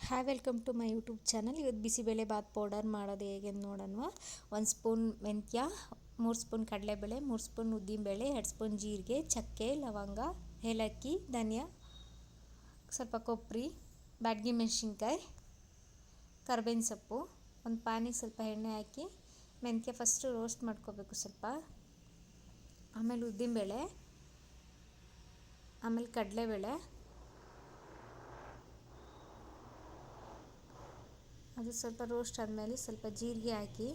Hi welcome to my YouTube channel. ಇವತ್ತು bisibele Baat powder ಮಾಡೋದು ಹೇಗೆ ನೋಡೋಣ. 1 ಸ್ಪೂನ್ ಮೆಂತ್ಯ, 3 ಸ್ಪೂನ್ ಕಡಲೆಬೇಳೆ, 3 ಸ್ಪೂನ್ ಉದ್ದಿನಬೇಳೆ, 2 ಸ್ಪೂನ್ ಜೀರಿಗೆ, ಚಕ್ಕೆ, ಲವಂಗ, ಏಲಕ್ಕಿ, ಧನಿಯಾ, ಸ್ವಲ್ಪ ಕೊಬ್ಬರಿ, ಬ್ಯಾಡಗಿ ಮೆಣಸಿನ್ಕಾಯಿ, ಕರ್ಬೇವಿನ ಸೊಪ್ಪು. ಒಂದು ಪಾನಿಗೆ ಸ್ವಲ್ಪ ಎಣ್ಣೆ ಹಾಕಿ ಮೆಂತ್ಯ ಫಸ್ಟು ರೋಸ್ಟ್ ಮಾಡ್ಕೋಬೇಕು ಸ್ವಲ್ಪ, ಆಮೇಲೆ ಉದ್ದಿನಬೇಳೆ, ಆಮೇಲೆ ಕಡಲೆಬೇಳೆ, ಅದು ಸ್ವಲ್ಪ ರೋಸ್ಟ್ ಆದಮೇಲೆ ಸ್ವಲ್ಪ ಜೀರಿಗೆ ಹಾಕಿ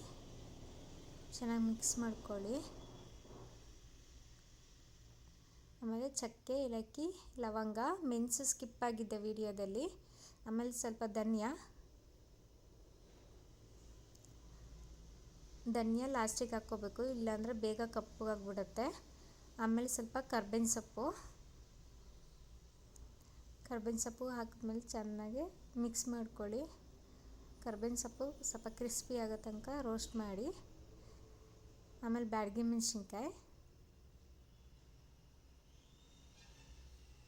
ಚೆನ್ನಾಗಿ ಮಿಕ್ಸ್ ಮಾಡ್ಕೊಳ್ಳಿ. ಆಮೇಲೆ ಚಕ್ಕೆ, ಏಲಕ್ಕಿ, ಲವಂಗ, ಮೆಣಸು ಸ್ಕಿಪ್ ಆಗಿದ್ದೆ ವಿಡಿಯೋದಲ್ಲಿ. ಆಮೇಲೆ ಸ್ವಲ್ಪ ಧನಿಯಾ ಲಾಸ್ಟಿಗೆ ಹಾಕ್ಕೋಬೇಕು, ಇಲ್ಲಾಂದರೆ ಬೇಗ ಕಪ್ಪಗಾಗ್ಬಿಡುತ್ತೆ. ಆಮೇಲೆ ಸ್ವಲ್ಪ ಕರ್ಬೇವಿನ ಸೊಪ್ಪು ಹಾಕಿದ್ಮೇಲೆ ಚೆನ್ನಾಗಿ ಮಿಕ್ಸ್ ಮಾಡ್ಕೊಳ್ಳಿ. ಕರ್ಬೇವಿನ ಸೊಪ್ಪು ಸ್ವಲ್ಪ ಕ್ರಿಸ್ಪಿ ಆಗೋ ತನಕ ರೋಸ್ಟ್ ಮಾಡಿ. ಆಮೇಲೆ ಬ್ಯಾಡಗಿ ಮೆಣಸಿನ್ಕಾಯಿ,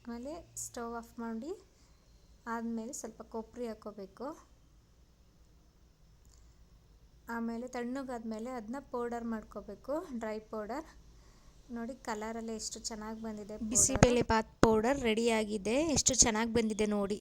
ಆಮೇಲೆ ಸ್ಟವ್ ಆಫ್ ಮಾಡಿ ಆದಮೇಲೆ ಸ್ವಲ್ಪ ಕೊಬ್ಬರಿ ಹಾಕ್ಕೋಬೇಕು. ಆಮೇಲೆ ತಣ್ಣಗಾದ್ಮೇಲೆ ಅದನ್ನ ಪೌಡರ್ ಮಾಡ್ಕೋಬೇಕು, ಡ್ರೈ ಪೌಡರ್. ನೋಡಿ ಕಲರೆಲ್ಲ ಎಷ್ಟು ಚೆನ್ನಾಗಿ ಬಂದಿದೆ. ಬಿಸಿಬೇಳೆ ಬಾತ್ ಪೌಡರ್ ರೆಡಿಯಾಗಿದೆ, ಎಷ್ಟು ಚೆನ್ನಾಗಿ ಬಂದಿದೆ ನೋಡಿ.